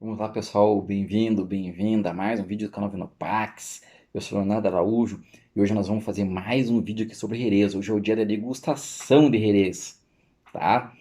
Vamos lá, pessoal, bem-vindo, bem-vinda a mais um vídeo do canal Vinopax. Eu sou o Leonardo Araújo e hoje nós vamos fazer mais um vídeo aqui sobre Jerez. Hoje é o dia da degustação de Jerez, tá?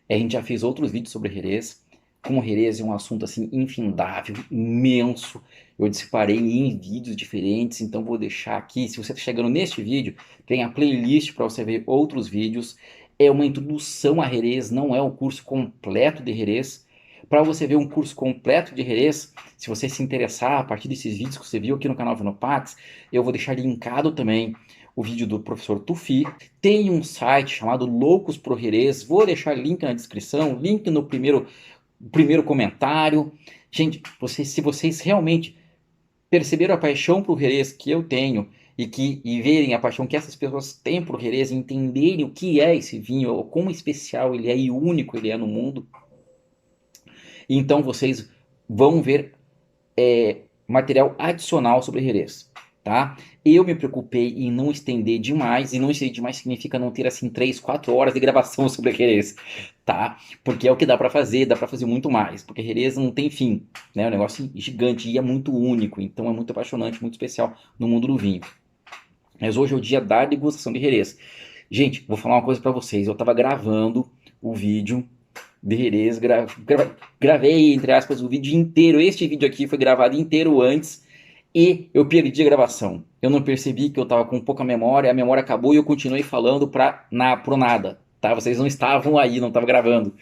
A gente já fez outros vídeos sobre Jerez. Como Jerez é um assunto assim infindável, imenso, eu separei em vídeos diferentes, então vou deixar aqui, se você está chegando neste vídeo, tem a playlist para você ver outros vídeos. É uma introdução a Jerez, não é o curso completo de Jerez. Para você ver um curso completo de Jerez, se você se interessar a partir desses vídeos que você viu aqui no canal Vinopax, eu vou deixar linkado também o vídeo do professor Tufi. Tem um site chamado Loucos Pro Jerez, vou deixar link na descrição, link no primeiro comentário. Gente, se vocês realmente perceberam a paixão pro Jerez que eu tenho e verem a paixão que essas pessoas têm pro Jerez, entenderem o que é esse vinho, como especial ele é e único ele é no mundo, então vocês vão ver material adicional sobre Jerez, tá? Eu me preocupei em não estender demais, e não estender demais significa não ter assim 3, 4 horas de gravação sobre Jerez, tá? Porque é o que dá para fazer muito mais, porque Jerez não tem fim, né? É um negócio gigante e é muito único, então é muito apaixonante, muito especial no mundo do vinho. Mas hoje é o dia da degustação de Jerez. Gente, vou falar uma coisa para vocês, eu tava gravando o vídeo de Jerez, gravei, entre aspas, o vídeo inteiro. Este vídeo aqui foi gravado inteiro antes e eu perdi a gravação. Eu não percebi que eu estava com pouca memória, a memória acabou e eu continuei falando pro nada, tá? Vocês não estavam aí, não estavam gravando.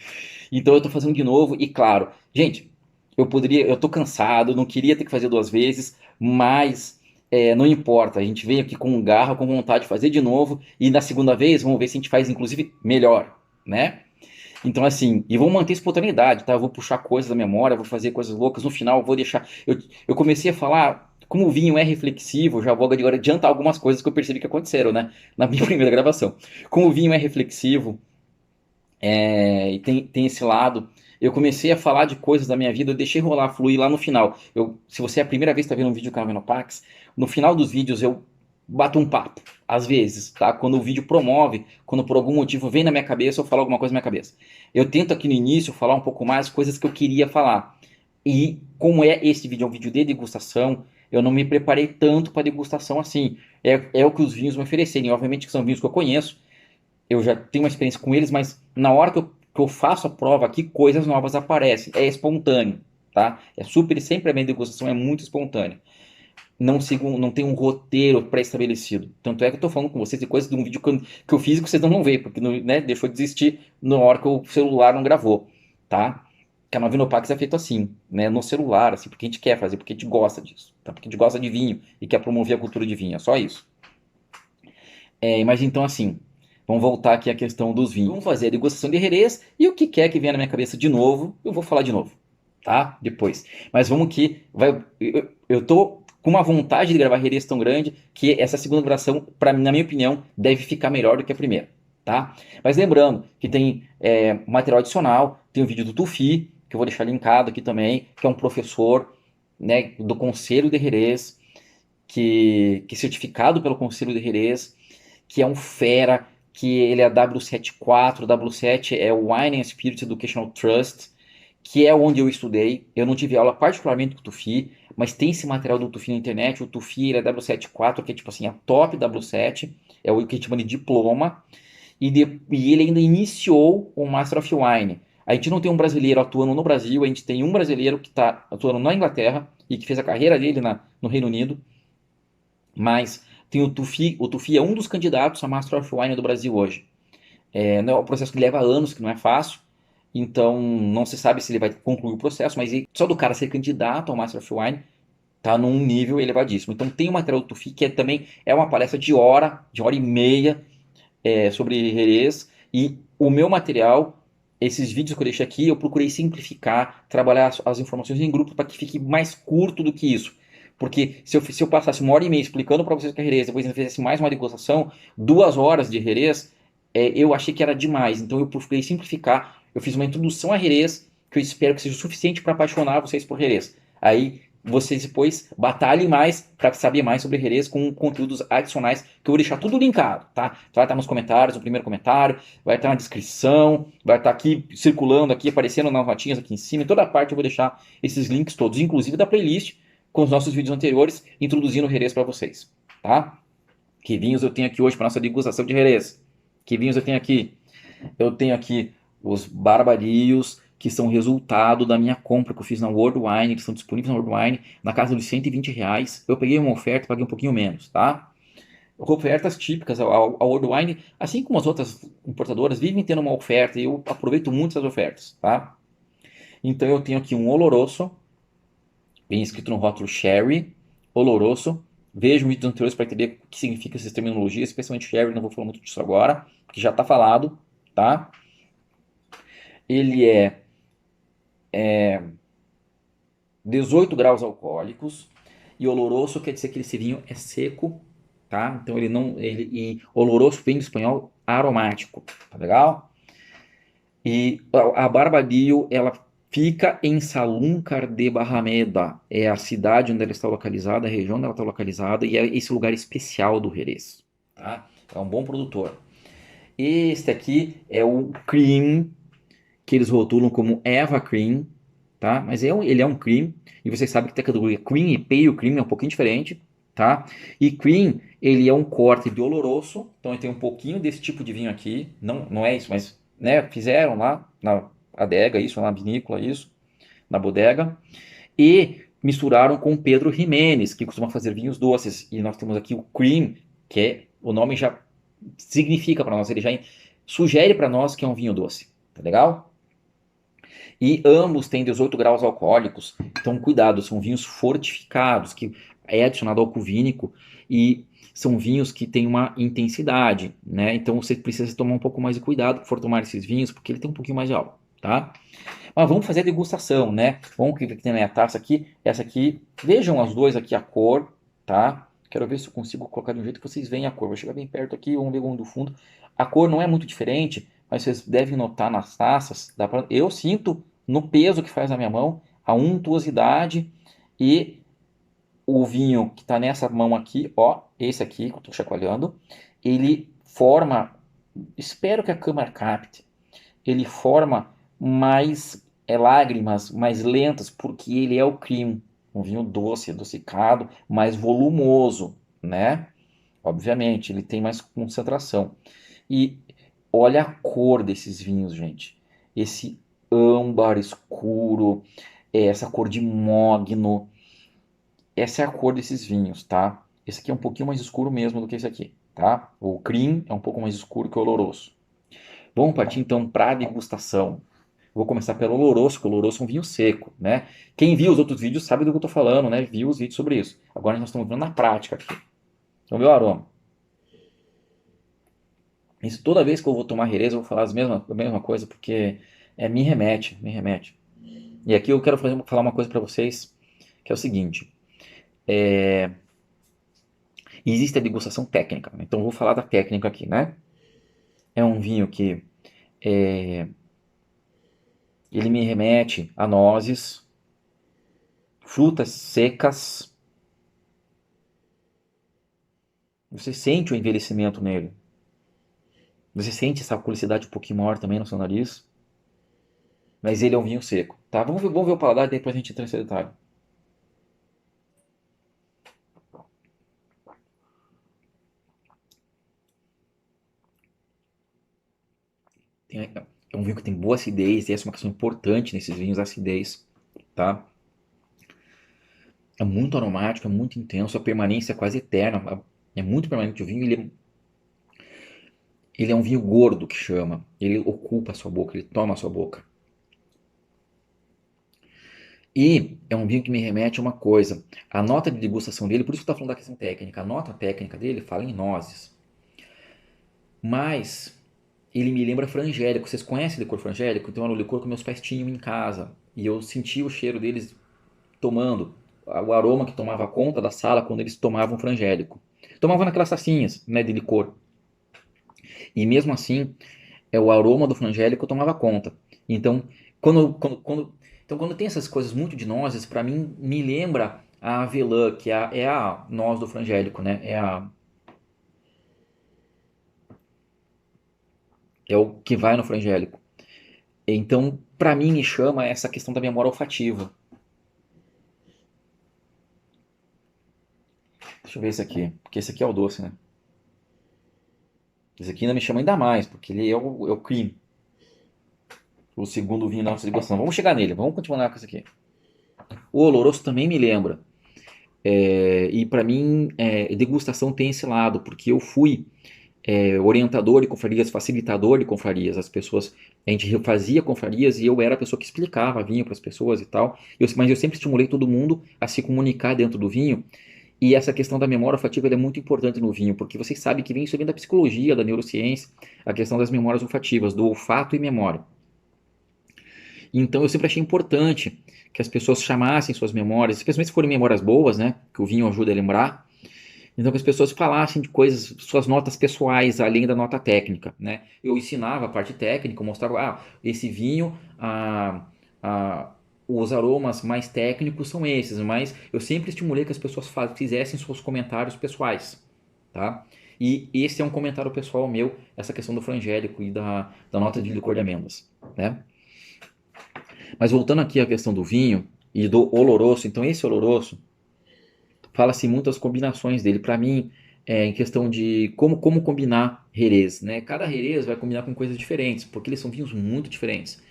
Então eu tô fazendo de novo e claro, gente, eu tô cansado, não queria ter que fazer duas vezes, mas não importa, a gente veio aqui com garra, com vontade de fazer de novo e na segunda vez vamos ver se a gente faz inclusive melhor, né? Então, assim, e vou manter espontaneidade, tá? Eu vou puxar coisas da memória, vou fazer coisas loucas. No final, eu vou deixar. Eu comecei a falar, como o vinho é reflexivo, já vou agora adiantar algumas coisas que eu percebi que aconteceram, né? Na minha primeira gravação. Como o vinho é reflexivo, e tem esse lado, eu comecei a falar de coisas da minha vida, eu deixei rolar, fluir lá no final. Se você é a primeira vez que está vendo um vídeo do canal Venopax, no final dos vídeos eu bato um papo, às vezes, tá? Quando o vídeo promove, quando por algum motivo vem na minha cabeça, eu falo alguma coisa na minha cabeça. Eu tento aqui no início falar um pouco mais coisas que eu queria falar. E como esse vídeo é um vídeo de degustação, eu não me preparei tanto para degustação assim. É o que os vinhos me oferecerem. Obviamente que são vinhos que eu conheço, eu já tenho uma experiência com eles, mas na hora que eu faço a prova aqui, coisas novas aparecem. É espontâneo, tá? É super, sempre a minha degustação é muito espontânea. Não tem um roteiro pré-estabelecido. Tanto é que eu tô falando com vocês de coisas de um vídeo que eu fiz e que vocês não vão ver, porque né, deixou de existir na hora que o celular não gravou, tá? Que a Novinopax é feito assim, né, no celular, assim, porque a gente quer fazer, porque a gente gosta disso, tá? Porque a gente gosta de vinho e quer promover a cultura de vinho, é só isso. Mas então assim, vamos voltar aqui à questão dos vinhos. Vamos fazer a degustação de Jerez e o que quer que venha na minha cabeça de novo, eu vou falar de novo, tá? Depois. Mas vamos que eu tô com uma vontade de gravar Jerez tão grande que essa segunda gravação, na minha opinião, deve ficar melhor do que a primeira, tá? Mas lembrando que tem material adicional, tem o vídeo do Tufi, que eu vou deixar linkado aqui também, que é um professor, né, do Conselho de Jerez, que é certificado pelo Conselho de Jerez, que é um fera, que ele é W74, W7 é o Wine and Spirit Educational Trust, que é onde eu estudei. Eu não tive aula particularmente com o Tufi, mas tem esse material do Tufi na internet. O Tufi ele é W74, que é tipo assim, a top W7, é o que a gente chama de diploma, e ele ainda iniciou o Master of Wine. A gente não tem um brasileiro atuando no Brasil, a gente tem um brasileiro que está atuando na Inglaterra e que fez a carreira dele no Reino Unido, mas tem o Tufi é um dos candidatos a Master of Wine do Brasil hoje. Não é um processo que leva anos, que não é fácil, então não se sabe se ele vai concluir o processo, mas só do cara ser candidato ao Master of Wine tá num nível elevadíssimo. Então tem o material do Tufi que também é uma palestra de hora e meia, sobre Jerez, e o meu material, esses vídeos que eu deixei aqui, eu procurei simplificar, trabalhar as informações em grupo para que fique mais curto do que isso. Porque se eu passasse uma hora e meia explicando para vocês o que é Jerez, depois eu fizesse mais uma degustação, 2 horas de Jerez, eu achei que era demais. Então eu procurei simplificar. Eu fiz uma introdução a Jerez, que eu espero que seja suficiente para apaixonar vocês por Jerez. Aí vocês depois batalhem mais para saber mais sobre Jerez com conteúdos adicionais que eu vou deixar tudo linkado, tá? Vai estar nos comentários, no primeiro comentário, vai estar na descrição, vai estar aqui circulando, aqui aparecendo nas notinhas aqui em cima, em toda a parte eu vou deixar esses links todos, inclusive da playlist com os nossos vídeos anteriores introduzindo o Jerez para vocês, tá? Que vinhos eu tenho aqui hoje para nossa degustação de Jerez? Que vinhos eu tenho aqui? Eu tenho aqui os Barbarios, que são resultado da minha compra que eu fiz na World Wine, que são disponíveis na World Wine, na casa dos R$ 120. Eu peguei uma oferta, paguei um pouquinho menos, tá? Ofertas típicas, a World Wine, assim como as outras importadoras, vivem tendo uma oferta e eu aproveito muito essas ofertas, tá? Então eu tenho aqui um Oloroso, bem escrito no rótulo Sherry, Oloroso. Vejam vídeos anteriores para entender o que significa essas terminologias, especialmente Sherry, não vou falar muito disso agora, porque já está falado, tá? Ele é 18 graus alcoólicos e oloroso quer dizer que esse vinho é seco, tá? Então ele não, e oloroso vem do espanhol aromático, tá legal? E a Barbadillo, ela fica em Sanlúcar de Barrameda, é a cidade onde ela está localizada, a região onde ela está localizada e é esse lugar especial do Jerez, tá? É um bom produtor. Este aqui é o cream, que eles rotulam como Eva Cream, tá? Mas ele é um cream, e vocês sabem que tem a categoria cream e pale cream, é um pouquinho diferente, tá? E cream, ele é um corte de oloroso, então ele tem um pouquinho desse tipo de vinho aqui, não é isso, mas né, fizeram lá na adega isso, na vinícola isso, na bodega, e misturaram com Pedro Ximénez, que costuma fazer vinhos doces, e nós temos aqui o cream, que é, o nome já significa para nós, ele já sugere para nós que é um vinho doce, tá legal? E ambos têm 18 graus alcoólicos, então cuidado, são vinhos fortificados, que é adicionado álcool vínico e são vinhos que têm uma intensidade, né? Então você precisa tomar um pouco mais de cuidado quando for tomar esses vinhos, porque ele tem um pouquinho mais de álcool, tá? Mas vamos fazer a degustação, né? Vamos que tem na minha taça aqui, essa aqui, vejam as duas aqui a cor, tá? Quero ver se eu consigo colocar de um jeito que vocês veem a cor. Vou chegar bem perto aqui, vamos ver um do fundo. A cor não é muito diferente, mas vocês devem notar nas taças, eu sinto no peso que faz na minha mão, a untuosidade e o vinho que está nessa mão aqui, ó, esse aqui que eu estou chacoalhando, ele forma, espero que a câmera capte, ele forma mais lágrimas mais lentas, porque ele é o cream, um vinho doce, adocicado, mais volumoso, né? Obviamente, ele tem mais concentração. E olha a cor desses vinhos, gente. Esse âmbar escuro, essa cor de mogno. Essa é a cor desses vinhos, tá? Esse aqui é um pouquinho mais escuro mesmo do que esse aqui, tá? O cream é um pouco mais escuro que o oloroso. Vamos partir então para a degustação. Vou começar pelo oloroso, que o oloroso é um vinho seco, né? Quem viu os outros vídeos sabe do que eu tô falando, né? Viu os vídeos sobre isso. Agora nós estamos vendo na prática aqui. Vamos ver o aroma. Isso toda vez que eu vou tomar Jerez, eu vou falar a mesma coisa, porque me remete, me remete. E aqui eu quero falar uma coisa para vocês, que é o seguinte. Existe a degustação técnica, então eu vou falar da técnica aqui, né? É um vinho que ele me remete a nozes, frutas secas. Você sente o envelhecimento nele. Você sente essa alcoolicidade um pouquinho maior também no seu nariz. Mas ele é um vinho seco, tá? Vamos ver o paladar e depois a gente entra nesse detalhe. É um vinho que tem boa acidez, e essa é uma questão importante nesses vinhos, a acidez, tá? É muito aromático, é muito intenso, a permanência é quase eterna, é muito permanente o vinho, ele é um vinho gordo que chama, ele ocupa a sua boca, ele toma a sua boca. E é um vinho que me remete a uma coisa, a nota de degustação dele, por isso que eu estou falando da questão técnica, a nota técnica dele fala em nozes, mas ele me lembra frangélico. Vocês conhecem licor frangélico? Então era o licor que meus pais tinham em casa. E eu sentia o cheiro deles tomando. O aroma que tomava conta da sala quando eles tomavam frangélico. Tomavam naquelas tacinhas, né, de licor. E mesmo assim, o aroma do frangélico tomava conta. Então, quando Então, quando tem essas coisas muito de nozes, para mim, me lembra a avelã, que é a noz do frangélico, né? É o que vai no frangélico. Então, para mim, me chama essa questão da memória olfativa. Deixa eu ver esse aqui, porque esse aqui é o doce, né? Esse aqui ainda me chama ainda mais, porque ele é o cream. O segundo vinho da nossa degustação. Vamos chegar nele, vamos continuar com esse aqui. O oloroso também me lembra. E para mim, degustação tem esse lado, porque eu fui orientador de confrarias, facilitador de confrarias. As pessoas, a gente fazia confrarias e eu era a pessoa que explicava vinho para as pessoas e tal. Mas eu sempre estimulei todo mundo a se comunicar dentro do vinho. E essa questão da memória olfativa é muito importante no vinho, porque vocês sabem que isso vem da psicologia, da neurociência, a questão das memórias olfativas, do olfato e memória. Então eu sempre achei importante que as pessoas chamassem suas memórias, especialmente se forem memórias boas, né, que o vinho ajuda a lembrar. Então que as pessoas falassem de coisas, suas notas pessoais, além da nota técnica, né? Eu ensinava a parte técnica, eu mostrava, esse vinho, os aromas mais técnicos são esses, mas eu sempre estimulei que as pessoas fizessem seus comentários pessoais, tá? E esse é um comentário pessoal meu, essa questão do frangélico e da nota de licor de amêndoas, né? Mas voltando aqui à questão do vinho e do oloroso, então esse oloroso, fala-se muitas combinações dele. Para mim, em questão de como combinar Jerez, né? Cada Jerez vai combinar com coisas diferentes, porque eles são vinhos muito diferentes,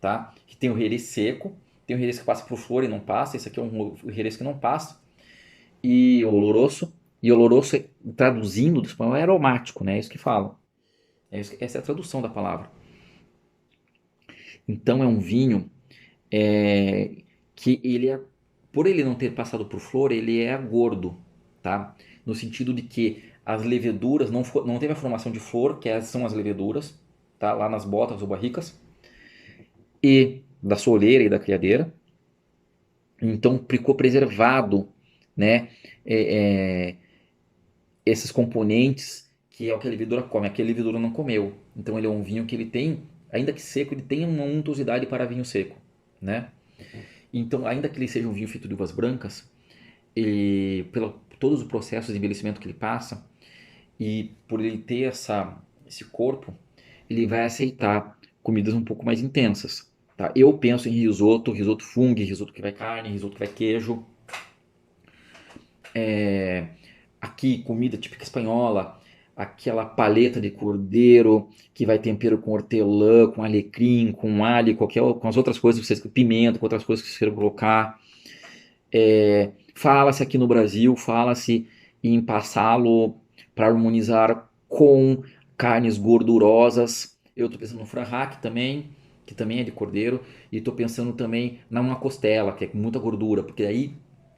tá? Que tem o Jerez seco, tem o Jerez que passa por flor e não passa, esse aqui é um Jerez que não passa, e o oloroso, traduzindo do espanhol, é aromático, né? É isso que falam. Essa é a tradução da palavra. Então é um vinho que por ele não ter passado por flor, ele é gordo, tá? No sentido de que as leveduras não teve a formação de flor, que são as leveduras, tá? Lá nas botas ou barricas, e da soleira e da criadeira. Então ficou preservado, né? É, é, esses componentes que é o que a levedura come. Aqui a levedura não comeu. Então ele é um vinho que ele tem, ainda que seco, ele tem uma untuosidade para vinho seco, né? Então, ainda que ele seja um vinho feito de uvas brancas, pelo todos os processos de envelhecimento que ele passa e por ele ter esse corpo, ele vai aceitar comidas um pouco mais intensas. Tá? Eu penso em risoto fungo, risoto que vai carne, risoto que vai queijo. Aqui, comida típica espanhola, aquela paleta de cordeiro que vai tempero com hortelã, com alecrim, com alho, com as outras coisas, pimenta, com outras coisas que vocês queiram colocar. Fala-se aqui no Brasil, fala-se em passá-lo para harmonizar com carnes gordurosas. Eu estou pensando no franhaque também, que também é de cordeiro, e estou pensando também numa costela, que é com muita gordura, porque aí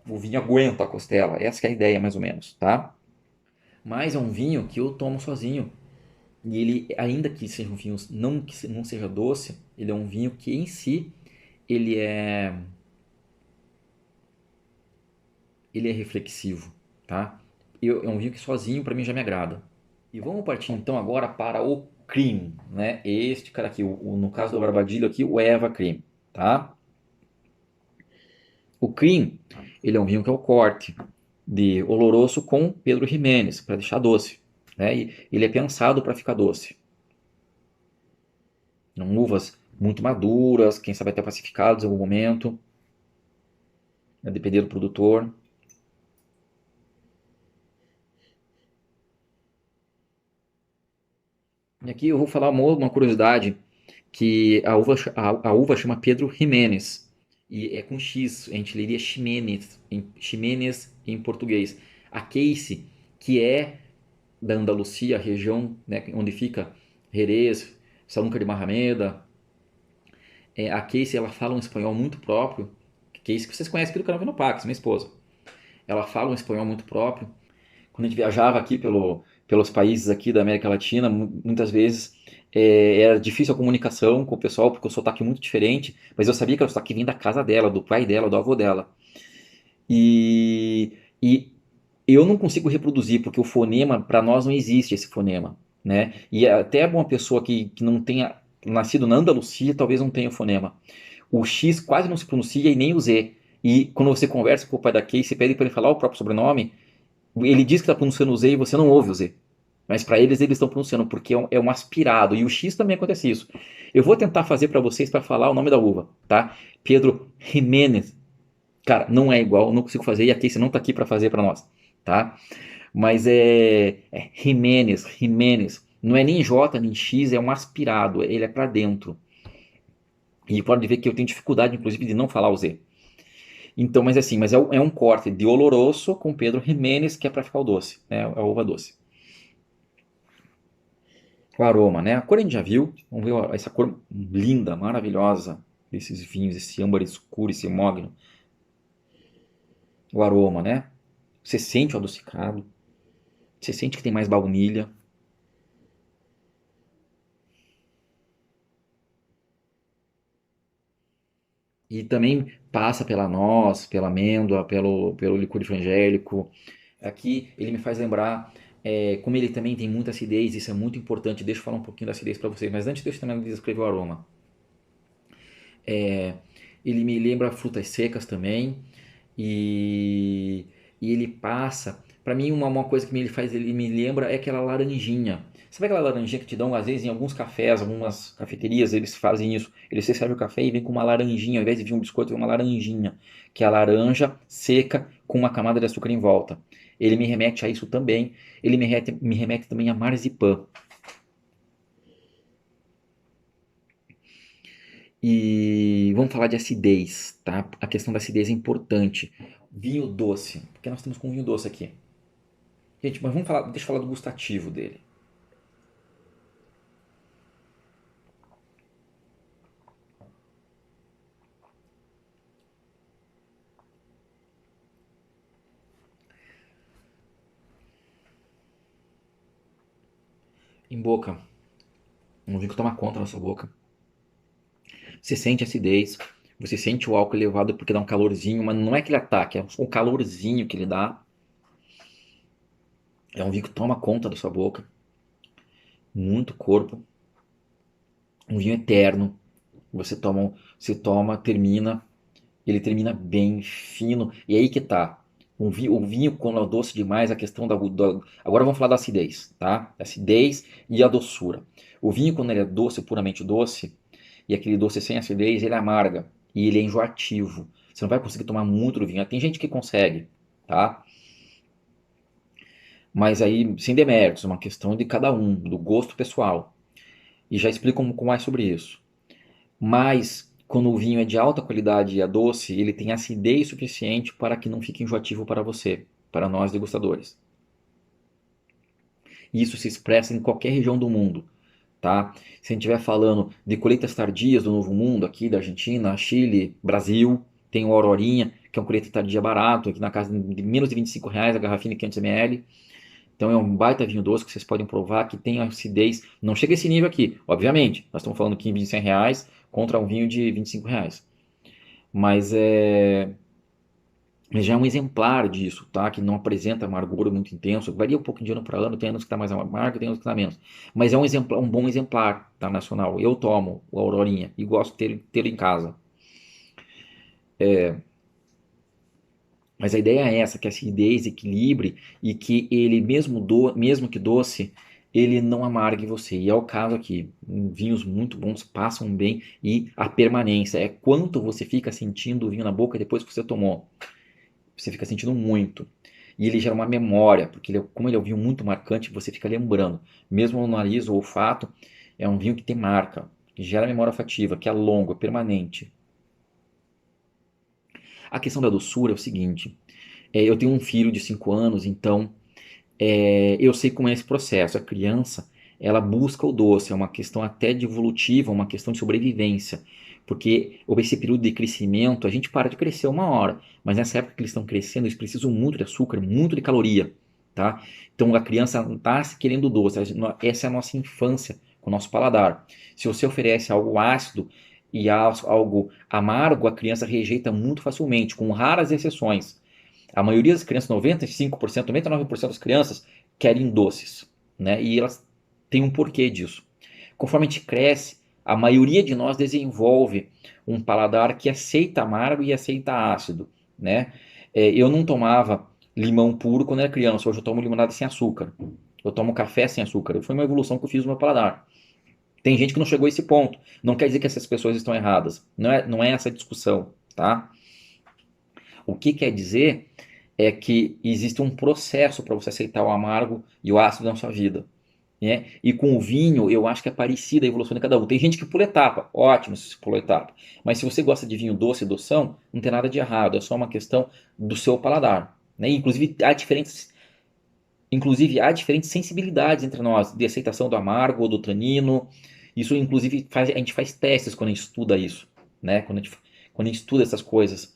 o vinho aguenta a costela. Essa que é a ideia, mais ou menos, tá? Mas é um vinho que eu tomo sozinho. E ele, ainda que seja um vinho que não seja doce, ele é um vinho que em si ele é ele é reflexivo, tá? É um vinho que sozinho para mim já me agrada. E vamos partir então agora para o cream, né? Este cara aqui, no caso do Barbadillo aqui, o Eva Cream, tá? O cream, ele é um vinho que é o corte de oloroso com Pedro Ximénez, para deixar doce, né? E ele é pensado para ficar doce. São uvas muito maduras, quem sabe até pacificadas em algum momento, a depender do produtor. E aqui eu vou falar uma curiosidade, que a uva chama Pedro Ximénez, e é com X, a gente leria Ximénez em português. A Casey, que é da Andalucia, a região, né, onde fica Jerez, Sanlúcar de Barrameda, a Casey ela fala um espanhol muito próprio, Casey que vocês conhecem aqui do canal Vinopax, minha esposa. Ela fala um espanhol muito próprio. Quando a gente viajava aqui pelos países aqui da América Latina, muitas vezes era difícil a comunicação com o pessoal, porque o sotaque é muito diferente, mas eu sabia que era o sotaque que vinha da casa dela, do pai dela, do avô dela. E eu não consigo reproduzir, porque o fonema, para nós, não existe esse fonema, né? E até uma pessoa que não tenha nascido na Andalucia, talvez não tenha o fonema. O X quase não se pronuncia e nem o Z. E quando você conversa com o pai da Kay, você pede para ele falar o próprio sobrenome, ele diz que está pronunciando o Z e você não ouve o Z. Mas para eles estão pronunciando, porque é um aspirado. E o X também acontece isso. Eu vou tentar fazer para vocês para falar o nome da uva, tá? Pedro Jiménez. Cara, não é igual, não consigo fazer e a Casey não tá aqui para fazer para nós, tá? Mas é Jiménez, Jiménez. Não é nem J nem X, é um aspirado, ele é para dentro. E pode ver que eu tenho dificuldade, inclusive, de não falar o Z. Então, mas assim, é um corte de Oloroso com Pedro Jiménez, que é para ficar o doce, né? A uva doce. O aroma, né? A cor a gente já viu. Vamos ver essa cor linda, maravilhosa desses vinhos, esse âmbar escuro, esse mogno. O aroma, né? Você sente o adocicado. Você sente que tem mais baunilha. E também passa pela noz, pela amêndoa, pelo licor frangélico. Aqui ele me faz lembrar, como ele também tem muita acidez, isso é muito importante. Deixa eu falar um pouquinho da acidez para vocês, mas antes deixa eu também descrever o aroma. É, ele me lembra frutas secas também e, e ele passa. Para mim, uma coisa que ele faz, ele me lembra é aquela laranjinha. Sabe aquela laranjinha que te dão, às vezes, em alguns cafés, algumas cafeterias, eles fazem isso. Eles servem o café e vem com uma laranjinha, ao invés de vir um biscoito, vem uma laranjinha, que é a laranja seca com uma camada de açúcar em volta. Ele me remete a isso também. Ele me remete também a marzipan. E vamos falar de acidez, tá? A questão da acidez é importante. Vinho doce, porque nós estamos com vinho doce aqui. Gente, mas vamos falar, deixa eu falar do gustativo dele. Em boca, um vinho que toma conta na sua boca. Você sente acidez, você sente o álcool elevado porque dá um calorzinho, mas não é aquele ataque, é um calorzinho que ele dá. É um vinho que toma conta da sua boca, muito corpo, um vinho eterno. Você toma, termina, ele termina bem fino. E aí que tá. O vinho, quando é doce demais, a questão agora vamos falar da acidez, tá? Acidez e a doçura. O vinho, quando ele é doce, puramente doce, e aquele doce sem acidez, ele amarga e ele é enjoativo. Você não vai conseguir tomar muito do vinho. Tem gente que consegue, tá? Mas aí, sem deméritos, é uma questão de cada um, do gosto pessoal. E já explico um pouco mais sobre isso. Mas quando o vinho é de alta qualidade e é doce, ele tem acidez suficiente para que não fique enjoativo para você, para nós degustadores. E isso se expressa em qualquer região do mundo, tá? Se a gente estiver falando de colheitas tardias do Novo Mundo, aqui da Argentina, Chile, Brasil, tem o Aurorinha, que é um colheita tardia barato, aqui na casa de menos de R$ 25 a garrafinha de 500 ml. Então é um baita vinho doce que vocês podem provar, que tem acidez. Não chega a esse nível aqui, obviamente. Nós estamos falando aqui em vinho de R$ 100 contra um vinho de R$ 25. Mas já é um exemplar disso, tá? Que não apresenta amargura muito intenso. Varia um pouco de ano para ano, tem anos que está mais amargo, tem anos que está menos. Mas é um exemplar, um bom exemplar, tá? Nacional. Eu tomo o Aurorinha e gosto de ter em casa. Mas a ideia é essa, que a acidez equilibre e que ele, mesmo que doce, ele não amargue você. E é o caso aqui. Vinhos muito bons passam bem e a permanência é quanto você fica sentindo o vinho na boca depois que você tomou. Você fica sentindo muito. E ele gera uma memória, porque como ele é um vinho muito marcante, você fica lembrando. Mesmo no nariz ou olfato, é um vinho que tem marca, que gera memória afetiva, que é longo, é permanente. A questão da doçura é o seguinte: eu tenho um filho de 5 anos, então eu sei como é esse processo. A criança, ela busca o doce, é uma questão até de evolutiva, uma questão de sobrevivência. Porque esse período de crescimento, a gente para de crescer uma hora, mas nessa época que eles estão crescendo, eles precisam muito de açúcar, muito de caloria, tá? Então a criança está querendo doce, essa é a nossa infância com o nosso paladar. Se você oferece algo ácido e algo amargo, a criança rejeita muito facilmente, com raras exceções. A maioria das crianças, 95%, 99% das crianças querem doces, né? E elas têm um porquê disso. Conforme a gente cresce, A maioria de nós desenvolve um paladar que aceita amargo e aceita ácido, né? Eu não tomava limão puro quando era criança, hoje eu tomo limonada sem açúcar. Eu tomo café sem açúcar. Foi uma evolução que eu fiz no meu paladar. Tem gente que não chegou a esse ponto. Não quer dizer que essas pessoas estão erradas. Não é essa a discussão, tá? O que quer dizer é que existe um processo para você aceitar o amargo e o ácido na sua vida, né? E com o vinho, eu acho que é parecida a evolução de cada um. Tem gente que pula etapa, ótimo se você pulou etapa. Mas se você gosta de vinho doce e doção, não tem nada de errado, é só uma questão do seu paladar, né? Inclusive há diferentes sensibilidades entre nós, de aceitação do amargo ou do tanino. Isso, inclusive, a gente faz testes quando a gente estuda isso, né? Quando a gente estuda essas coisas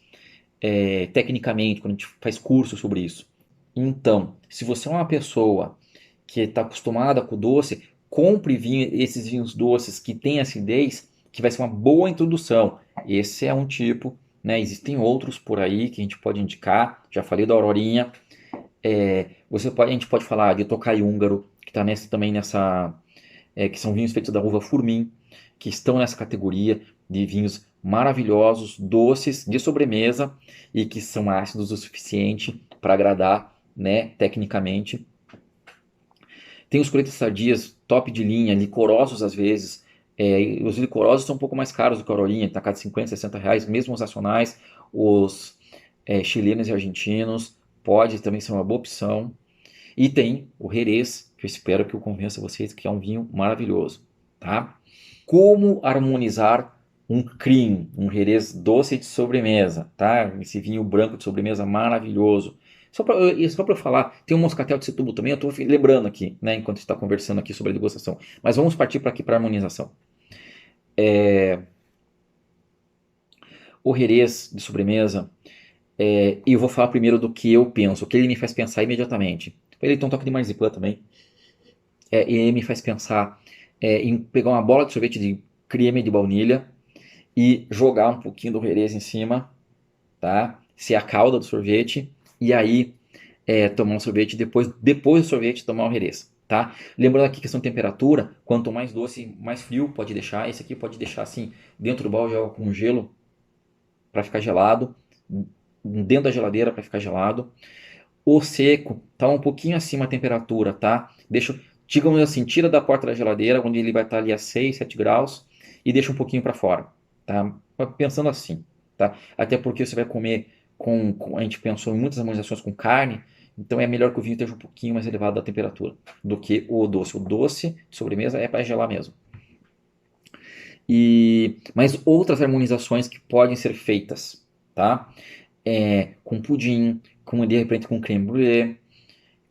tecnicamente, quando a gente faz curso sobre isso. Então, se você é uma pessoa que está acostumada com o doce, compre esses vinhos doces que têm acidez, que vai ser uma boa introdução. Esse é um tipo, né? Existem outros por aí que a gente pode indicar. Já falei da Aurorinha. A gente pode falar de Tokai húngaro, que está também nessa, que são vinhos feitos da uva Furmin, que estão nessa categoria de vinhos maravilhosos, doces, de sobremesa e que são ácidos o suficiente para agradar, né, tecnicamente. Tem os coletes sadias top de linha, licorosos às vezes. Os licorosos são um pouco mais caros do que a Aurorinha, está cada 50, 60 reais, mesmo os nacionais, os chilenos e argentinos, pode também ser uma boa opção. E tem o Jerez, que eu espero que eu convença vocês que é um vinho maravilhoso, tá? Como harmonizar um cream, um Jerez doce de sobremesa, tá? Esse vinho branco de sobremesa maravilhoso. Só para eu falar, tem um moscatel de Setúbal também, eu estou lembrando aqui, né, enquanto está conversando aqui sobre a degustação. Mas vamos partir para aqui para a harmonização. O Jerez de sobremesa, e eu vou falar primeiro do que eu penso, o que ele me faz pensar imediatamente. Ele tem um toque de marzipan também. E ele me faz pensar em pegar uma bola de sorvete de creme de baunilha e jogar um pouquinho do Jerez em cima, tá? Ser a calda do sorvete e aí tomar um sorvete depois do sorvete tomar o Jerez, tá? Lembrando aqui questão de temperatura, quanto mais doce, mais frio pode deixar. Esse aqui pode deixar assim dentro do balde de água com gelo para ficar gelado, dentro da geladeira para ficar gelado. O seco tá um pouquinho acima a temperatura, tá? Digamos assim, tira da porta da geladeira, onde ele vai estar ali a 6, 7 graus, e deixa um pouquinho para fora, tá? Pensando assim, tá? Até porque você vai comer a gente pensou em muitas harmonizações com carne, então é melhor que o vinho esteja um pouquinho mais elevado da temperatura do que o doce. O doce de sobremesa é para gelar mesmo. Mas outras harmonizações que podem ser feitas, tá? Com pudim, de repente com creme brulee,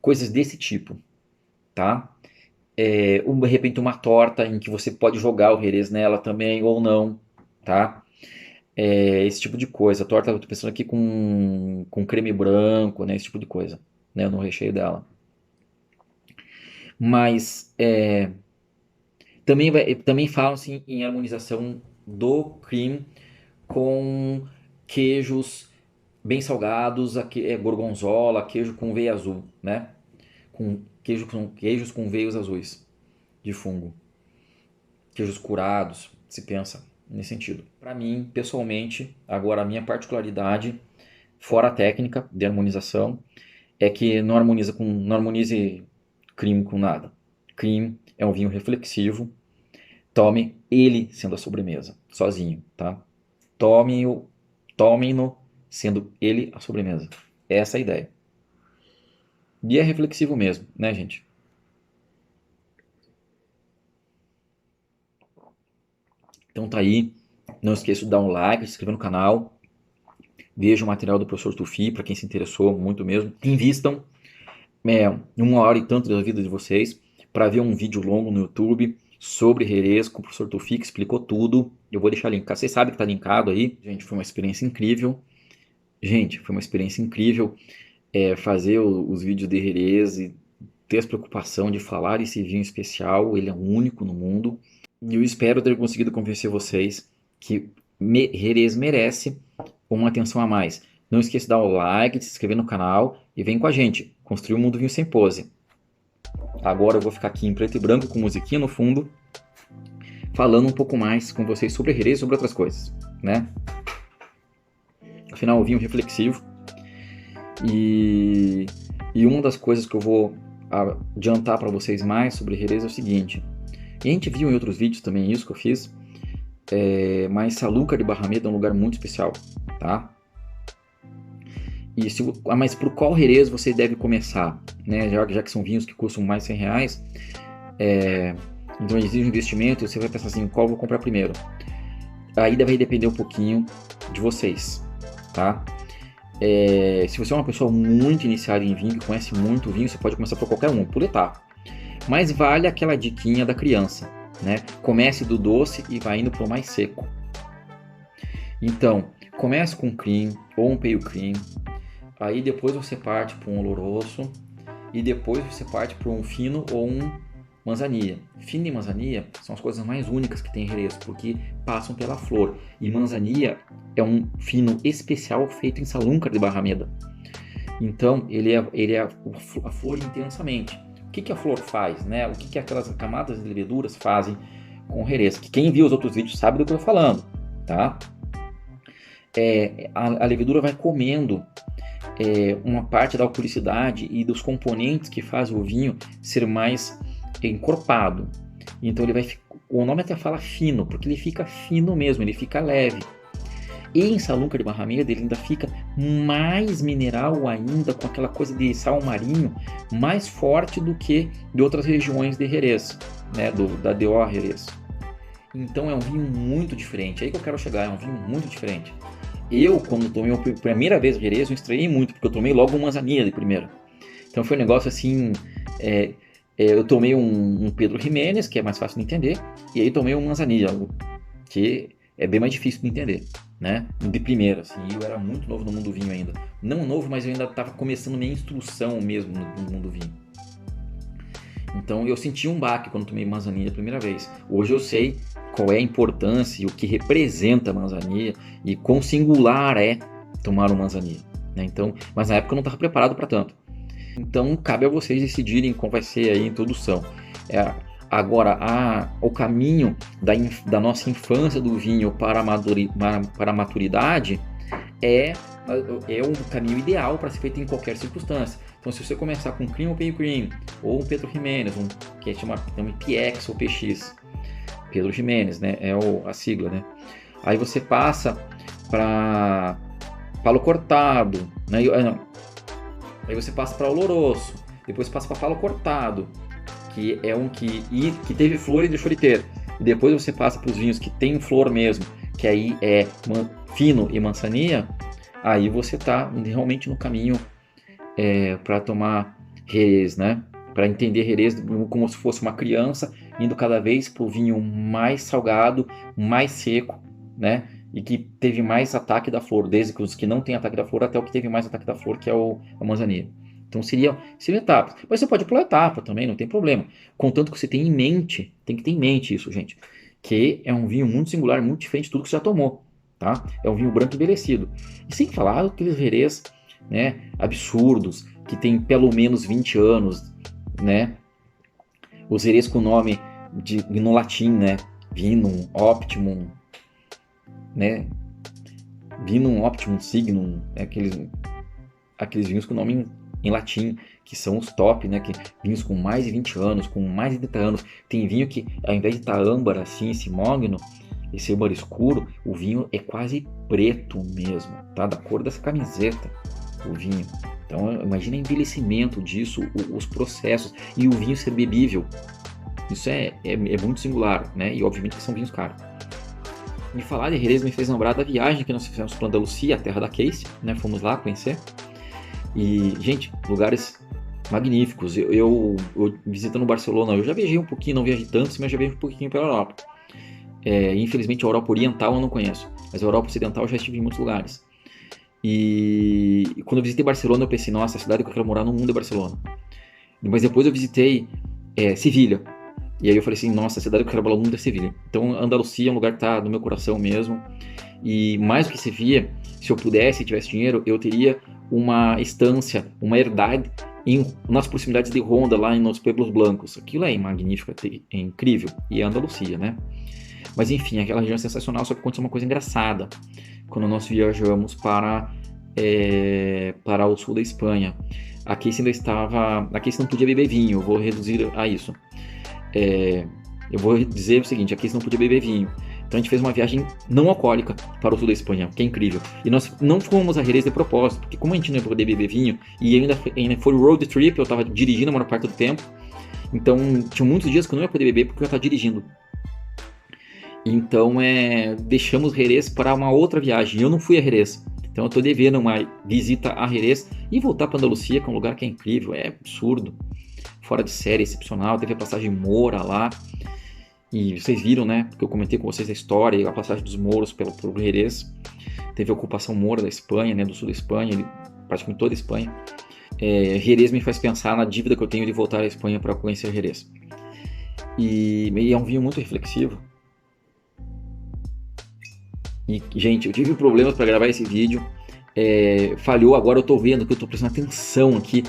coisas desse tipo, tá? De repente uma torta em que você pode jogar o Jerez nela também ou não, tá? Esse tipo de coisa. A torta, eu tô pensando aqui com creme branco, né? Esse tipo de coisa, né? No recheio dela. Mas também falam-se em harmonização do cream com queijos bem salgados, gorgonzola, queijo com veia azul, né? Queijos com veios azuis de fungo, queijos curados, se pensa nesse sentido. Para mim, pessoalmente, agora a minha particularidade, fora a técnica de harmonização, é que não harmonize cream com nada. Cream é um vinho reflexivo. Tome ele sendo a sobremesa, sozinho, tá? Tomem-no sendo ele a sobremesa. Essa é a ideia. E é reflexivo mesmo, né, gente? Então tá aí. Não esqueça de dar um like, se inscrever no canal. Veja o material do professor Tufi, para quem se interessou muito mesmo. Invistam 1 hora e tanto da vida de vocês para ver um vídeo longo no YouTube sobre Jerez com o professor Tufi, que explicou tudo. Eu vou deixar linkado. Vocês sabem que está linkado aí. Gente, foi uma experiência incrível. Fazer os vídeos de Jerez e ter essa preocupação de falar esse vinho especial. Ele é único no mundo. E eu espero ter conseguido convencer vocês que Jerez merece uma atenção a mais. Não esqueça de dar o like, de se inscrever no canal e vem com a gente construir um mundo vinho sem pose. Agora eu vou ficar aqui em preto e branco com musiquinha no fundo falando um pouco mais com vocês sobre Jerez e sobre outras coisas, né? Afinal, o vinho reflexivo. E uma das coisas que eu vou adiantar para vocês mais sobre Jerez é o seguinte. E a gente viu em outros vídeos também isso que eu fiz, mas Sanlúcar de Barrameda é um lugar muito especial, tá? Mas por qual Jerez você deve começar, né? Já que são vinhos que custam mais de R$100, então exige um investimento, você vai pensar assim, qual eu vou comprar primeiro? Aí vai depender um pouquinho de vocês, tá? Se você é uma pessoa muito iniciada em vinho, que conhece muito vinho, você pode começar por qualquer um, por etapa. Mas vale aquela diquinha da criança, né? Comece do doce e vai indo para o mais seco. Então, comece com um cream ou um pale cream, aí depois você parte para um oloroso e depois você parte para um fino ou um manzanilla. Fino e manzanilla são as coisas mais únicas que tem em Jerez, porque passam pela flor. E manzanilla é um fino especial feito em Sanlúcar de Barrameda. Então, ele é a flor intensamente. O que a flor faz, né? O que aquelas camadas de leveduras fazem com o Jerez? Que quem viu os outros vídeos sabe do que eu estou falando, tá? A levedura vai comendo uma parte da alcoolicidade e dos componentes que fazem o vinho ser mais encorpado. Então o nome até fala fino, porque ele fica fino mesmo, ele fica leve. E em Sanlúcar de Barrameda ele ainda fica mais mineral ainda, com aquela coisa de sal marinho mais forte do que de outras regiões de Jerez, né, da DO Jerez. Então é um vinho muito diferente, é aí que eu quero chegar, é um vinho muito diferente. Eu, quando tomei a primeira vez o Jerez, eu estranhei muito, porque eu tomei logo um manzanilla de primeira. Então foi um negócio assim, eu tomei um Pedro Ximénez, que é mais fácil de entender, e aí tomei um manzanilla, que é bem mais difícil de entender, né? De primeira, assim, eu era muito novo no mundo do vinho ainda. Não novo, mas eu ainda estava começando minha instrução mesmo no mundo do vinho. Então eu senti um baque quando tomei manzanilla a primeira vez. Hoje eu sei qual é a importância e o que representa a manzanilla e quão singular é tomar um manzanilla, né? Então, mas na época eu não estava preparado para tanto. Então cabe a vocês decidirem qual vai ser aí a introdução. Agora, o caminho da nossa infância do vinho para a maturidade é um caminho ideal para ser feito em qualquer circunstância. Então, se você começar com cream ou pale cream, ou um Pedro Ximénez, que é chamado PX ou PX, Pedro Ximénez, né? É a sigla, né? Aí você passa para palo cortado, né? Aí você passa para oloroso, depois passa para palo cortado, que é um que teve flor e deixou de ter. E depois você passa para os vinhos que tem flor mesmo, que aí é fino e manzanilla. Aí você está realmente no caminho para tomar Jerez, né? Para entender Jerez como se fosse uma criança, indo cada vez para o vinho mais salgado, mais seco, né? E que teve mais ataque da flor, desde os que não tem ataque da flor até o que teve mais ataque da flor, que é a manzanilla. Então seria etapas. Mas você pode pular etapa também, não tem problema. Contanto que você tenha em mente, tem que ter em mente isso, gente, que é um vinho muito singular, muito diferente de tudo que você já tomou, tá? É um vinho branco envelhecido. E sem falar aqueles Jerez, né, absurdos, que tem pelo menos 20 anos, né? Os Jerez com nome no latim, né? Vinum, Optimum, né? Vinum, Optimum, Signum, aqueles vinhos com nome em latim, que são os top, né? Que vinhos com mais de 20 anos, com mais de 30 anos. Tem vinho que, ao invés de estar âmbar assim, esse mogno, esse âmbar escuro, o vinho é quase preto mesmo, tá? Da cor dessa camiseta, o vinho. Então, imagina o envelhecimento disso, os processos, e o vinho ser bebível. Isso é muito singular, né? E obviamente que são vinhos caros. E falar de Jerez me fez lembrar da viagem que nós fizemos para Andalucia, a terra da Casey, né? Fomos lá conhecer. E, gente, lugares magníficos. Eu visitando Barcelona, eu já viajei um pouquinho, não viajei tanto, mas já viajei um pouquinho pela Europa. Infelizmente a Europa Oriental eu não conheço, mas a Europa Ocidental eu já estive em muitos lugares. E quando eu visitei Barcelona eu pensei, nossa, a cidade que eu quero morar no mundo é Barcelona. Mas depois eu visitei Sevilha. E aí eu falei assim, nossa, a cidade que eu quero morar no mundo é Sevilha. Então Andalucia é um lugar que está no meu coração mesmo. E mais do que Sevilha, se eu pudesse, tivesse dinheiro, eu teria uma estância, uma herdade nas proximidades de Ronda, lá nos Pueblos Blancos. Aquilo é magnífico, é incrível. E é Andalucia, né? Mas enfim, aquela região é sensacional, só que aconteceu uma coisa engraçada. Quando nós viajamos para o sul da Espanha. A Casey não podia beber vinho, eu vou reduzir a isso. Eu vou dizer o seguinte, a Casey não podia beber vinho. Então a gente fez uma viagem não alcoólica para o sul da Espanha, que é incrível. E nós não fomos a Jerez de propósito, porque como a gente não ia poder beber vinho, e ainda foi road trip, eu estava dirigindo a maior parte do tempo, então tinha muitos dias que eu não ia poder beber porque eu estava dirigindo. Então deixamos Jerez para uma outra viagem, eu não fui a Jerez. Então eu estou devendo uma visita a Jerez e voltar para Andalucia, que é um lugar que é incrível, é absurdo, fora de série, excepcional, teve a passagem Moura lá. E vocês viram, né, porque eu comentei com vocês a história, a passagem dos mouros pelo Jerez. Teve a ocupação moura da Espanha, né, do sul da Espanha, praticamente toda a Espanha. Jerez me faz pensar na dívida que eu tenho de voltar à Espanha para conhecer Jerez. E é um vinho muito reflexivo. E, gente, eu tive problemas para gravar esse vídeo. Falhou, agora eu tô vendo que eu tô prestando atenção aqui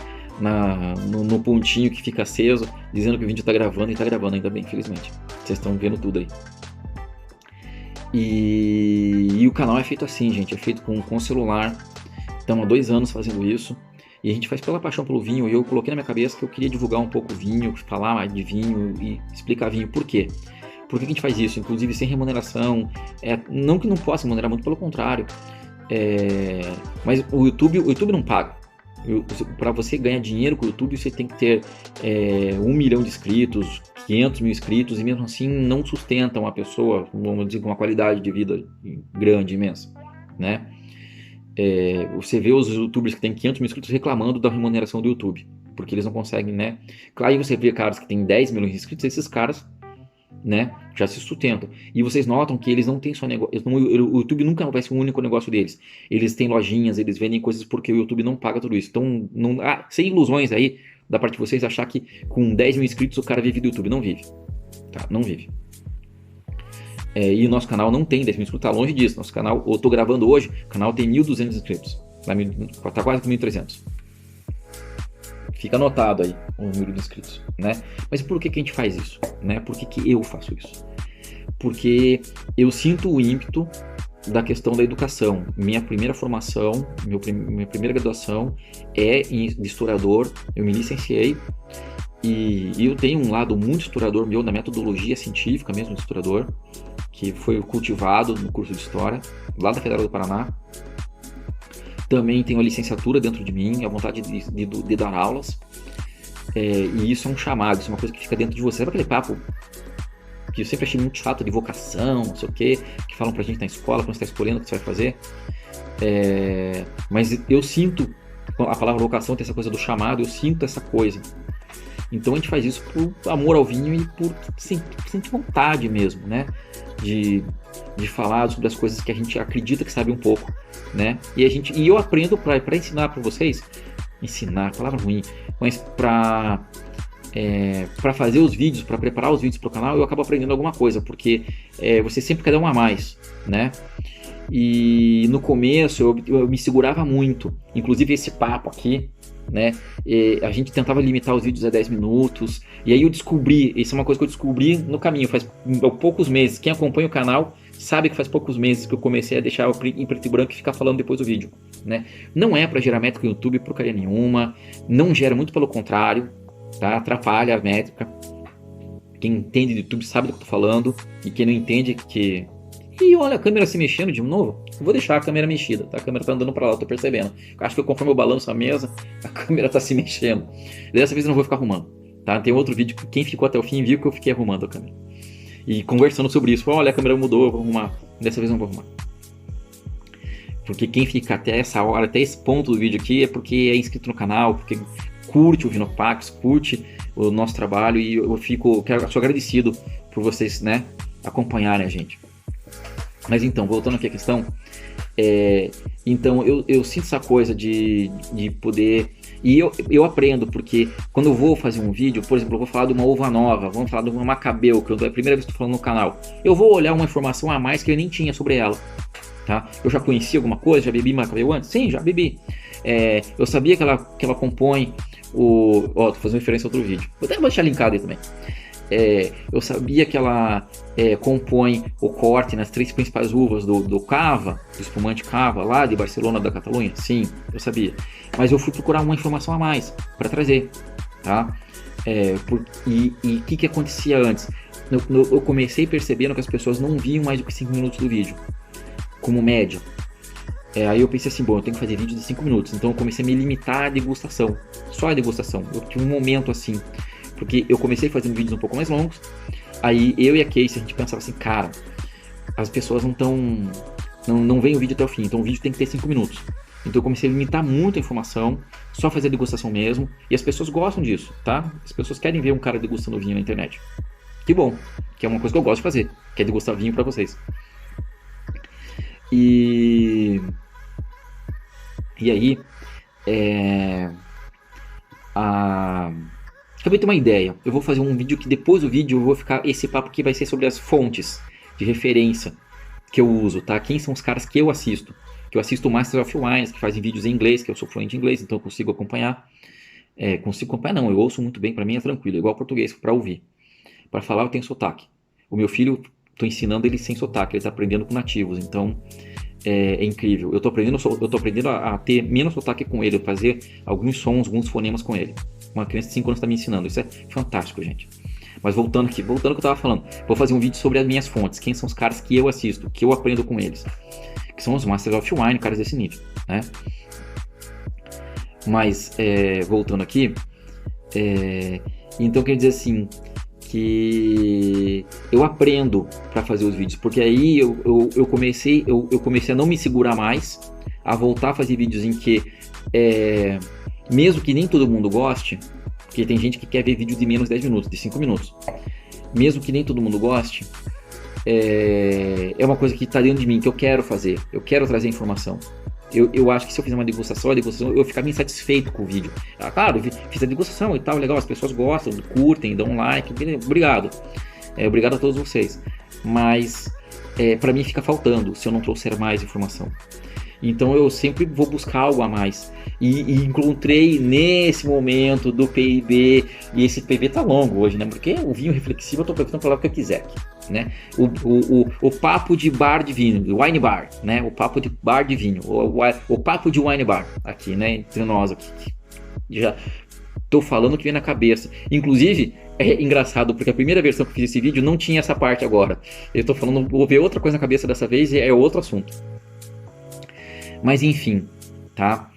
no pontinho que fica aceso, dizendo que o vídeo tá gravando, e tá gravando ainda bem, infelizmente. Vocês estão vendo tudo aí. E o canal é feito assim, gente, é feito com celular. Estamos há 2 anos fazendo isso. E a gente faz pela paixão pelo vinho. E eu coloquei na minha cabeça que eu queria divulgar um pouco o vinho, falar mais de vinho e explicar vinho. Por quê? Por que a gente faz isso? Inclusive sem remuneração. Não que não possa remunerar, muito pelo contrário. Mas o YouTube não paga. Para você ganhar dinheiro com o YouTube, você tem que ter 1 milhão de inscritos, 500 mil inscritos, e mesmo assim não sustenta uma pessoa, vamos dizer, com uma qualidade de vida grande, imensa, né? Você vê os youtubers que têm 500 mil inscritos reclamando da remuneração do YouTube, porque eles não conseguem, né? Claro, aí você vê caras que têm 10 milhões de inscritos, esses caras, né, já se sustentam. E vocês notam que eles não têm só negócio. O YouTube nunca vai ser o único negócio deles. Eles têm lojinhas, eles vendem coisas porque o YouTube não paga tudo isso. Então, sem ilusões aí da parte de vocês achar que com 10 mil inscritos o cara vive do YouTube. Não vive. Tá? Não vive. E o nosso canal não tem 10 mil inscritos, tá longe disso. Nosso canal, eu tô gravando hoje, o canal tem 1.200 inscritos. Tá quase com 1.300. Fica anotado aí o número de inscritos, né? Mas por que a gente faz isso, né? Por que eu faço isso? Porque eu sinto o ímpeto da questão da educação. Minha primeira formação, minha primeira graduação é de historiador. Eu me licenciei e eu tenho um lado muito historiador meu, na metodologia científica mesmo de historiador, que foi cultivado no curso de História, lá da Federal do Paraná. Também tenho a licenciatura dentro de mim, a vontade de dar aulas. E isso é um chamado, isso é uma coisa que fica dentro de você. Sabe aquele papo que eu sempre achei muito chato de vocação, não sei o quê, que falam pra gente na escola, quando você está escolhendo o que você vai fazer. Mas eu sinto, a palavra vocação tem essa coisa do chamado, eu sinto essa coisa. Então a gente faz isso por amor ao vinho e por sentir vontade mesmo, né? De falar sobre as coisas que a gente acredita que sabe um pouco, né? E eu aprendo para ensinar para vocês, ensinar, palavra ruim, mas para fazer os vídeos, para preparar os vídeos para o canal, eu acabo aprendendo alguma coisa, porque você sempre quer dar uma a mais, né? E no começo eu me segurava muito, inclusive esse papo aqui, né? A gente tentava limitar os vídeos a 10 minutos, e aí eu descobri, isso é uma coisa que eu descobri no caminho, faz poucos meses. Quem acompanha o canal sabe que faz poucos meses que eu comecei a deixar em preto e branco e ficar falando depois do vídeo, né? Não é para gerar métrica no YouTube, porcaria nenhuma, não gera, muito pelo contrário, tá? Atrapalha a métrica. Quem entende de YouTube sabe do que eu tô falando, e quem não entende que... E olha a câmera se mexendo de novo. Eu vou deixar a câmera mexida, tá? A câmera tá andando pra lá, eu tô percebendo. Eu acho que conforme eu balanço a mesa, a câmera tá se mexendo. Dessa vez eu não vou ficar arrumando, tá? Tem outro vídeo que quem ficou até o fim viu que eu fiquei arrumando a câmera. E conversando sobre isso, olha, a câmera mudou, eu vou arrumar. Dessa vez eu não vou arrumar. Porque quem fica até essa hora, até esse ponto do vídeo aqui, é porque é inscrito no canal, porque curte o Vinopax, curte o nosso trabalho, e eu sou agradecido por vocês, né, acompanharem a gente. Mas então, voltando aqui à questão, então eu sinto essa coisa de poder, e eu aprendo, porque quando eu vou fazer um vídeo, por exemplo, eu vou falar de uma uva nova, vamos falar de uma Macabeu, que é a primeira vez que eu estou falando no canal, eu vou olhar uma informação a mais que eu nem tinha sobre ela, tá? Eu já conhecia alguma coisa, já bebi Macabeu antes? Sim, já bebi. Eu sabia que ela compõe Tô fazendo referência a outro vídeo. Vou até deixar linkado aí também. Eu sabia que ela compõe o corte nas 3 principais uvas do Cava, do espumante Cava, lá de Barcelona, da Catalunha. Sim, eu sabia. Mas eu fui procurar uma informação a mais para trazer, tá? E o que acontecia antes? Eu comecei percebendo que as pessoas não viam mais do que 5 minutos do vídeo, como média. Aí eu pensei assim, bom, eu tenho que fazer vídeo de 5 minutos. Então eu comecei a me limitar à degustação, só a degustação. Eu tive um momento assim, porque eu comecei fazendo vídeos um pouco mais longos. Aí eu e a Casey, a gente pensava assim, cara, as pessoas não veem o vídeo até o fim, então o vídeo tem que ter 5 minutos. Então eu comecei a limitar muito a informação, só fazer a degustação mesmo, e as pessoas gostam disso, tá? As pessoas querem ver um cara degustando vinho na internet. Que bom, que é uma coisa que eu gosto de fazer, que é degustar vinho pra vocês. E aí, acabei de ter uma ideia. Eu vou fazer um vídeo que depois do vídeo eu vou ficar. Esse papo aqui vai ser sobre as fontes de referência que eu uso, tá? Quem são os caras que eu assisto? Que eu assisto o Masters of Wines, que fazem vídeos em inglês, que eu sou fluente em inglês, então eu consigo acompanhar. Consigo acompanhar, não, eu ouço muito bem, pra mim é tranquilo, igual português pra ouvir. Pra falar eu tenho sotaque. O meu filho, tô ensinando ele sem sotaque, ele tá aprendendo com nativos, então é incrível. Eu tô aprendendo a ter menos sotaque com ele, a fazer alguns sons, alguns fonemas com ele. Uma criança de 5 anos está me ensinando, isso é fantástico, gente. Mas voltando ao que eu tava falando, vou fazer um vídeo sobre as minhas fontes, quem são os caras que eu assisto, que eu aprendo com eles, que são os Masters of Wine, caras desse nível, né? Mas, voltando aqui, então quer dizer assim, que eu aprendo para fazer os vídeos, porque aí eu comecei a não me segurar mais, a voltar a fazer vídeos em que, mesmo que nem todo mundo goste, porque tem gente que quer ver vídeo de menos de 10 minutos, de 5 minutos, mesmo que nem todo mundo goste, é uma coisa que está dentro de mim, que eu quero fazer, eu quero trazer informação. Eu acho que se eu fizer uma degustação, eu vou ficar bem satisfeito com o vídeo. Claro, fiz a degustação e tal, legal, as pessoas gostam, curtem, dão um like, obrigado. Obrigado a todos vocês. Mas, para mim fica faltando se eu não trouxer mais informação. Então eu sempre vou buscar algo a mais. E encontrei nesse momento do PIB, e esse PIB tá longo hoje, né? Porque o vinho reflexivo eu tô aproveitando a palavra que eu quiser aqui, né? O papo de bar de vinho, wine bar, né? O papo de bar de vinho, o papo de wine bar aqui, né? Entre nós aqui. Já tô falando o que vem na cabeça. Inclusive, é engraçado, porque a primeira versão que eu fiz esse vídeo não tinha essa parte agora. Eu tô falando, vou ver outra coisa na cabeça dessa vez e é outro assunto. Mas enfim, tá?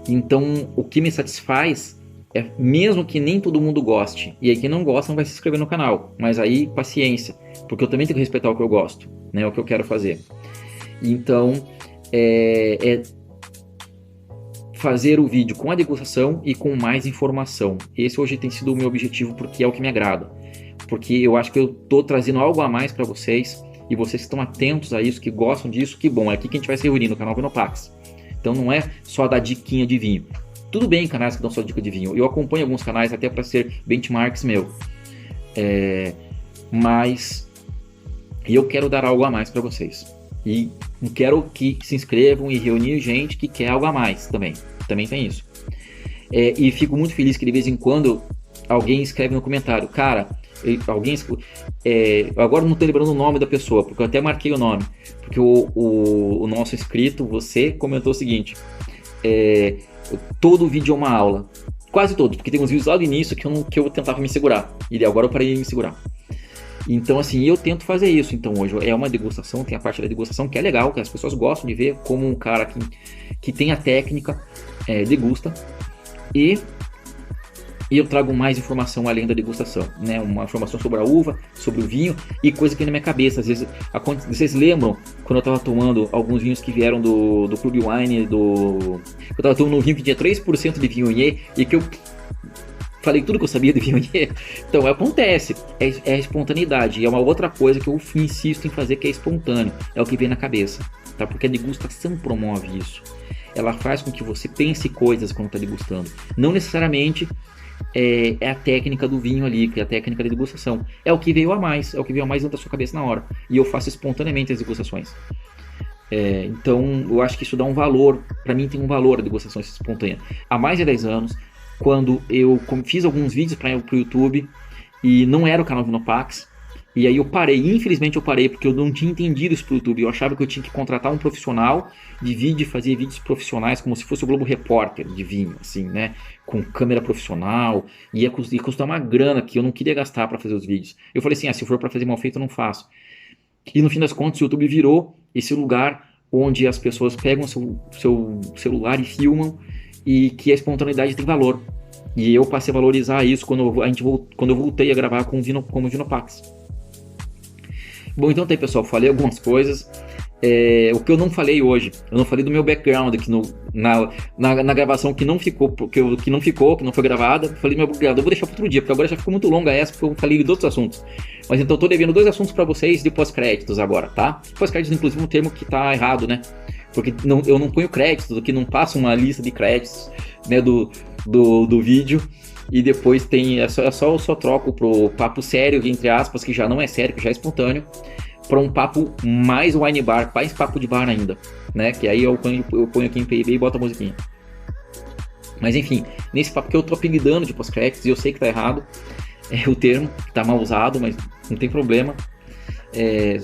Então, o que me satisfaz é, mesmo que nem todo mundo goste, e aí quem não gosta não vai se inscrever no canal, mas aí paciência, porque eu também tenho que respeitar o que eu gosto, né? O que eu quero fazer. Então, fazer o vídeo com a degustação e com mais informação. Esse hoje tem sido o meu objetivo, porque é o que me agrada. Porque eu acho que eu tô trazendo algo a mais para vocês, e vocês que estão atentos a isso, que gostam disso, que bom, é aqui que a gente vai se reunir no canal Vinopax. Então não é só dar diquinha de vinho. Tudo bem canais que dão só dica de vinho, eu acompanho alguns canais até para ser benchmarks meu. Mas eu quero dar algo a mais para vocês. E quero que se inscrevam e reunir gente que quer algo a mais também. Também tem isso. E fico muito feliz que de vez em quando alguém escreve no comentário, cara, agora não estou lembrando o nome da pessoa, porque eu até marquei o nome, porque o nosso inscrito, você comentou o seguinte, todo vídeo é uma aula, quase todo, porque tem uns vídeos lá do início que eu tentava me segurar, e agora eu parei de me segurar. Então assim, eu tento fazer isso. Então hoje é uma degustação, tem a parte da degustação que é legal, que as pessoas gostam de ver como um cara que tem a técnica, degusta, e eu trago mais informação além da degustação, né? Uma informação sobre a uva, sobre o vinho e coisa que vem na minha cabeça. Às vezes, vocês lembram quando eu estava tomando alguns vinhos que vieram do Club Wine, eu estava tomando um vinho que tinha 3% de Viognier e que eu falei tudo que eu sabia de Viognier. Então acontece, é a espontaneidade, e é uma outra coisa que eu insisto em fazer, que é espontâneo, é o que vem na cabeça, tá? Porque a degustação promove isso. Ela faz com que você pense coisas quando está degustando. Não necessariamente é a técnica do vinho ali, que é a técnica da degustação. É o que veio a mais, dentro da sua cabeça na hora. E eu faço espontaneamente as degustações. Então eu acho que isso dá um valor, para mim tem um valor a degustação espontânea. Há mais de 10 anos, quando eu fiz alguns vídeos para o YouTube e não era o canal Vinopax, e aí eu parei, infelizmente eu parei porque eu não tinha entendido isso pro YouTube. Eu achava que eu tinha que contratar um profissional de vídeo, fazer vídeos profissionais como se fosse o Globo Repórter de vinho, assim, né? Com câmera profissional, ia custar uma grana que eu não queria gastar para fazer os vídeos. Eu falei assim, se for para fazer mal feito eu não faço. E no fim das contas o YouTube virou esse lugar onde as pessoas pegam seu celular e filmam, e que a espontaneidade tem valor. E eu passei a valorizar isso quando eu voltei a gravar com o Vinopax. Bom, então tá aí, pessoal, falei algumas coisas. O que eu não falei hoje, eu não falei do meu background aqui na gravação que não foi gravada. Falei do meu background, eu vou deixar para outro dia, porque agora já ficou muito longa essa, porque eu falei de outros assuntos. Mas então eu tô devendo 2 assuntos para vocês de pós-créditos agora, tá? Pós-créditos, inclusive, um termo que tá errado, né? Porque eu não ponho créditos, aqui não passo uma lista de créditos, né, do vídeo. E depois eu só troco pro papo sério, entre aspas, que já não é sério, que já é espontâneo, para um papo mais wine bar, mais papo de bar ainda, né? Que aí eu ponho aqui em PIB e boto a musiquinha. Mas enfim, nesse papo que eu tô apelidando de pós-créditos, e eu sei que tá errado, o termo, tá mal usado, mas não tem problema.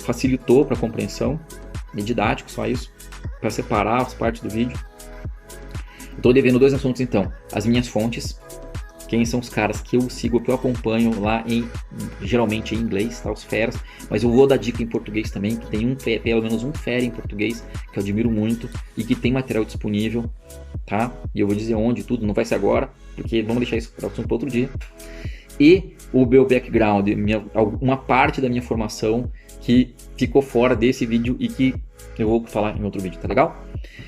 Facilitou para compreensão, é didático, só isso, para separar as partes do vídeo. Estou devendo 2 assuntos então, as minhas fontes, quem são os caras que eu sigo, que eu acompanho lá geralmente em inglês, tá, os feras, mas eu vou dar dica em português também, que tem pelo menos um fera em português, que eu admiro muito, e que tem material disponível, tá, e eu vou dizer onde, tudo, não vai ser agora, porque vamos deixar isso para outro dia. E o meu background, uma parte da minha formação que ficou fora desse vídeo e que eu vou falar em outro vídeo, tá legal?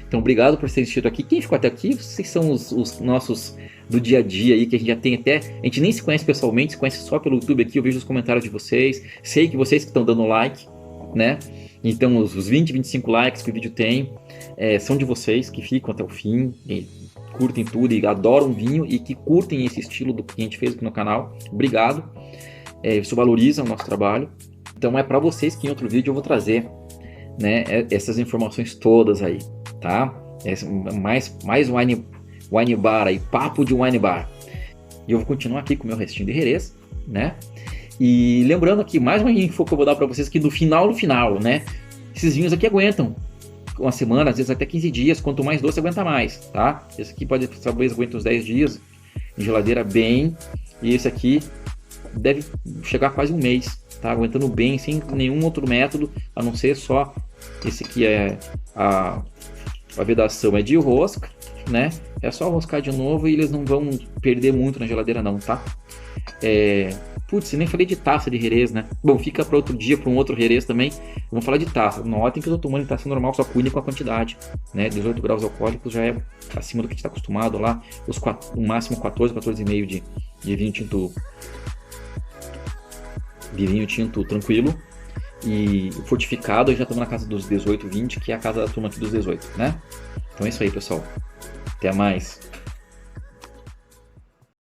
Então obrigado por ter assistido aqui. Quem ficou até aqui, vocês são os nossos do dia a dia aí, que a gente já tem até, a gente nem se conhece pessoalmente, se conhece só pelo YouTube aqui, eu vejo os comentários de vocês, sei que vocês que estão dando like, né? Então os 20, 25 likes que o vídeo tem, são de vocês que ficam até o fim, e curtem tudo e adoram vinho e que curtem esse estilo do que a gente fez aqui no canal. Obrigado, isso valoriza o nosso trabalho. Então é para vocês que em outro vídeo eu vou trazer, né, essas informações todas aí, tá? Mais wine bar aí, papo de wine bar. E eu vou continuar aqui com o meu restinho de Jerez, né? E lembrando aqui, mais uma info que eu vou dar para vocês que no final, né? Esses vinhos aqui aguentam uma semana, às vezes até 15 dias, quanto mais doce aguenta mais, tá? Esse aqui talvez aguente uns 10 dias em geladeira bem, e esse aqui deve chegar quase um mês, tá? Aguentando bem, sem nenhum outro método, a não ser só esse aqui a vedação é de rosca, né? É só roscar de novo e eles não vão perder muito na geladeira não, tá? Putz, nem falei de taça de Jerez, né? Bom, fica para outro dia, para um outro Jerez também. Vamos falar de taça. Notem que eu tô tomando em taça normal, só cuide com a quantidade, né? 18 graus alcoólicos já é acima do que a gente está acostumado lá. O máximo 14,5 de vinho tinto. De vinho tinto tranquilo. E fortificado, eu já estamos na casa dos 18, 20, que é a casa da turma aqui dos 18, né? Então é isso aí, pessoal. Até mais.